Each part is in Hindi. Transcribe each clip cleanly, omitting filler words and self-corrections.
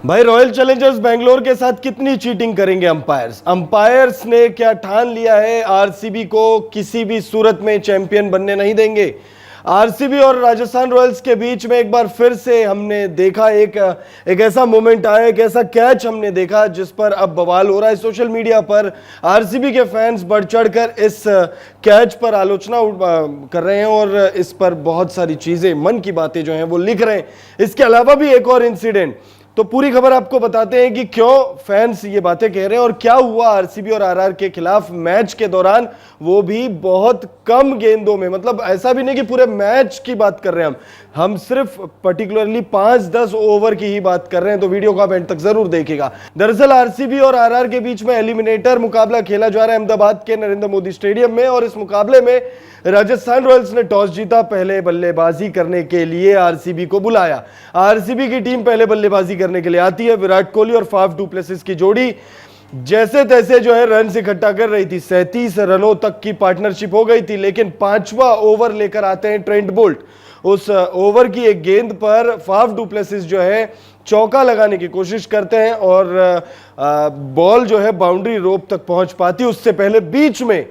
भाई रॉयल चैलेंजर्स बेंगलोर के साथ कितनी चीटिंग करेंगे अंपायर्स। अंपायर्स ने क्या ठान लिया है, आरसीबी को किसी भी सूरत में चैंपियन बनने नहीं देंगे। आरसीबी और राजस्थान रॉयल्स के बीच में एक बार फिर से हमने देखा एक ऐसा मोमेंट आया, एक ऐसा कैच हमने देखा जिस पर अब बवाल हो रहा है सोशल मीडिया पर। आरसीबी के फैंस बढ़ चढ़कर इस कैच पर आलोचना कर रहे हैं और इस पर बहुत सारी चीजें, मन की बातें जो हैं वो लिख रहे हैं। इसके अलावा भी एक और इंसिडेंट, तो पूरी खबर आपको बताते हैं कि क्यों फैंस ये बातें कह रहे हैं और क्या हुआ आरसीबी और आरआर के खिलाफ मैच के दौरान, वो भी बहुत कम गेंदों में। मतलब ऐसा भी नहीं कि पूरे मैच की बात कर रहे हैं हम सिर्फ पर्टिकुलरली 5-10 ओवर की ही बात कर रहे हैं। तो वीडियो को आप एंड तक जरूर देखिएगा। दरअसल आरसीबी और आरआर के बीच में एलिमिनेटर मुकाबला खेला जा रहा है अहमदाबाद के नरेंद्र मोदी स्टेडियम में, और इस मुकाबले में राजस्थान रॉयल्स ने टॉस जीता, पहले बल्लेबाजी करने के लिए आरसीबी को बुलाया। आरसीबी की टीम पहले बल्लेबाजी करने के लिए आती है। विराट कोहली और फाफ डू प्लेसिस की जोड़ी जैसे तैसे जो है रन इकट्ठा कर रही थी। 37 रनों तक की पार्टनरशिप हो गई थी, लेकिन 5वां ओवर लेकर आते हैं ट्रेंट बोल्ट। उस ओवर की एक गेंद पर फाफ डू प्लेसिस जो है चौका लगाने की कोशिश करते हैं और बॉल जो है बाउंड्री रोप तक पहुंच पाती। उससे पहले बीच में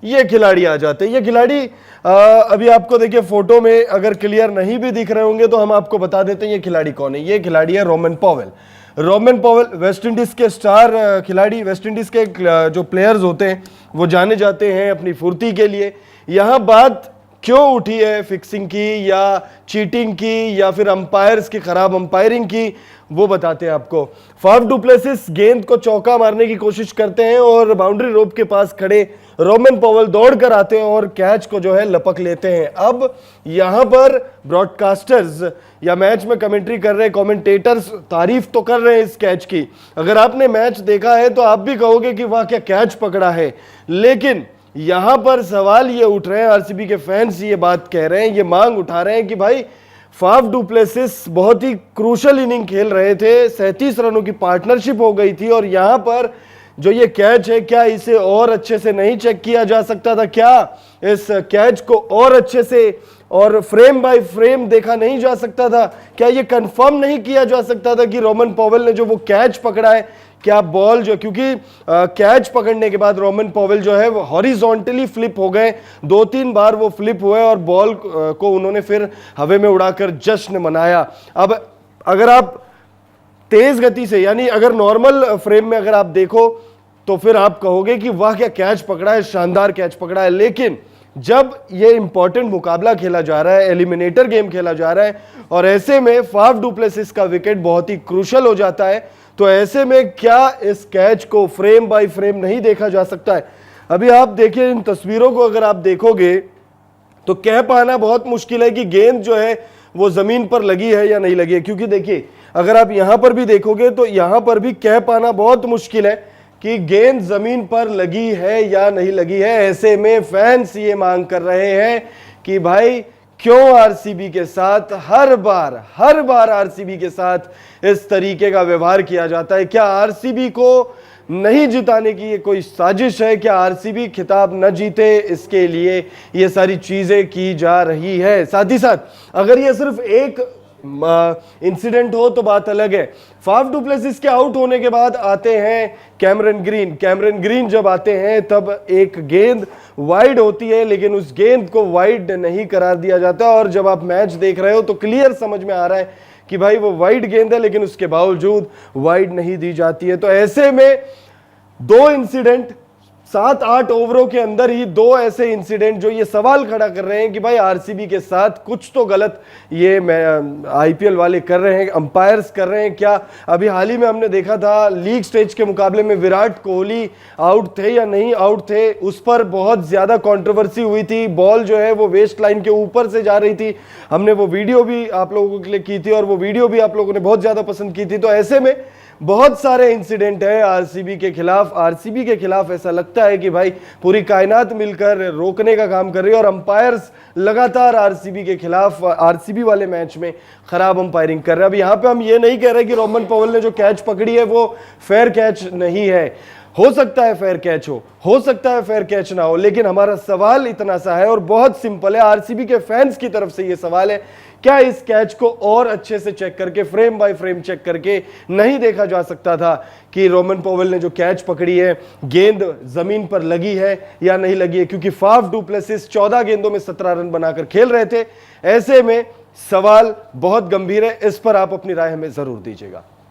ये खिलाड़ी आ जाते हैं। ये खिलाड़ी अभी आपको देखिए फोटो में अगर क्लियर नहीं भी दिख रहे होंगे तो हम आपको बता देते हैं ये खिलाड़ी कौन है। ये खिलाड़ी है Rovman Powell. Rovman Powell West Indies के स्टार खिलाड़ी, वेस्ट इंडीज के जो प्लेयर्स होते हैं वो जाने जाते हैं अपनी फुर्ती के लिए। यहां बात क्यों उठी है फिक्सिंग की या चीटिंग की या फिर अंपायर्स की खराब अंपायरिंग की, वो बताते हैं आपको। फाफ डू प्लेसिस गेंद को चौका मारने की कोशिश करते हैं और बाउंड्री रोप के पास खड़े रोमन पॉवेल दौड़कर आते हैं और कैच को जो है लपक लेते हैं। अब यहां पर ब्रॉडकास्टर्स या मैच में कमेंट्री कर रहे कमेंटेटर्स तारीफ तो कर रहे हैं इस कैच की। अगर आपने मैच देखा है तो आप भी कहोगे कि वाह क्या कैच पकड़ा है, लेकिन यहां पर सवाल ये उठ रहे हैं, आरसीबी के फैंस ये बात कह रहे हैं, ये मांग उठा रहे हैं कि भाई फाफ डू प्लेसिस बहुत ही क्रूशल इनिंग खेल रहे थे, 37 रनों की पार्टनरशिप हो गई थी, और यहां पर जो ये कैच है क्या इसे और अच्छे से नहीं चेक किया जा सकता था? क्या इस कैच को और अच्छे से और फ्रेम बाय फ्रेम देखा नहीं जा सकता था? क्या ये कंफर्म नहीं किया जा सकता था कि रोमन पॉवेल ने जो वो कैच पकड़ा है, क्या बॉल जो, क्योंकि कैच पकड़ने के बाद रोमन पॉवेल जो है वो हॉरिजॉन्टली फ्लिप हो गए, 2-3 बार वो फ्लिप हुए और बॉल को उन्होंने फिर हवा में उड़ाकर जश्न मनाया। अब अगर आप तेज गति से, यानी अगर नॉर्मल फ्रेम में अगर आप देखो तो फिर आप कहोगे कि वाह क्या कैच पकड़ा है, शानदार कैच पकड़ा है। लेकिन जब ये इंपॉर्टेंट मुकाबला खेला जा रहा है, एलिमिनेटर गेम खेला जा रहा है, और ऐसे में फाफ डू प्लेसिस का विकेट बहुत ही क्रूशल हो जाता है, तो ऐसे में क्या इस कैच को फ्रेम बाय फ्रेम नहीं देखा जा सकता है? अभी आप देखिए इन तस्वीरों को, अगर आप देखोगे तो कह पाना बहुत मुश्किल है कि गेंद जो है वो जमीन पर लगी है या नहीं लगी है, क्योंकि देखिए अगर आप यहां पर भी देखोगे तो यहां पर भी कह पाना बहुत मुश्किल है कि गेंद जमीन पर लगी है या नहीं लगी है। ऐसे में फैंस ये मांग कर रहे हैं कि भाई क्यों आरसीबी के साथ हर बार आरसीबी के साथ इस तरीके का व्यवहार किया जाता है? क्या आरसीबी को नहीं जिताने की ये कोई साजिश है? क्या आरसीबी खिताब न जीते इसके लिए ये सारी चीजें की जा रही है? साथ ही साथ अगर ये सिर्फ एक इंसिडेंट हो तो बात अलग है। फाफ डू प्लेसिस के आउट होने के बाद आते हैं कैमरन ग्रीन जब आते हैं तब एक गेंद वाइड होती है, लेकिन उस गेंद को वाइड नहीं करार दिया जाता, और जब आप मैच देख रहे हो तो क्लियर समझ में आ रहा है कि भाई वो वाइड गेंद है, लेकिन उसके बावजूद वाइड नहीं दी जाती है। तो ऐसे में 2 इंसिडेंट 7-8 ओवरों के अंदर ही, 2 ऐसे इंसिडेंट जो ये सवाल खड़ा कर रहे हैं कि भाई आरसीबी के साथ कुछ तो गलत ये आईपीएल वाले कर रहे हैं, अंपायर्स कर रहे हैं। क्या अभी हाल ही में हमने देखा था लीग स्टेज के मुकाबले में विराट कोहली आउट थे या नहीं आउट थे, उस पर बहुत ज्यादा कंट्रोवर्सी हुई थी। बॉल जो है वो वेस्ट लाइन के ऊपर से जा रही थी, हमने वो वीडियो भी आप लोगों के लिए की थी और वो वीडियो भी आप लोगों ने बहुत ज्यादा पसंद की थी। तो ऐसे में बहुत सारे इंसिडेंट है आरसीबी के खिलाफ ऐसा लगता है कि भाई पूरी कायनात मिलकर रोकने का काम कर रही है, और अंपायर्स लगातार आरसीबी के खिलाफ आरसीबी वाले मैच में खराब अंपायरिंग कर रहे हैं। अब यहां पे हम ये नहीं कह रहे कि रोमन पॉवेल ने जो कैच पकड़ी है वो फेयर कैच नहीं है, हो सकता है फेयर कैच हो सकता है फेयर कैच ना हो, लेकिन हमारा सवाल इतना सा है और बहुत सिंपल है, आरसीबी के फैंस की तरफ से ये सवाल है क्या इस कैच को और अच्छे से चेक करके, फ्रेम बाय फ्रेम चेक करके नहीं देखा जा सकता था कि रोमन पॉवेल ने जो कैच पकड़ी है गेंद जमीन पर लगी है या नहीं लगी है? क्योंकि फाफ डू प्लेसिस 14 गेंदों में 17 रन बनाकर खेल रहे थे। ऐसे में सवाल बहुत गंभीर है, इस पर आप अपनी राय हमें जरूर दीजिएगा।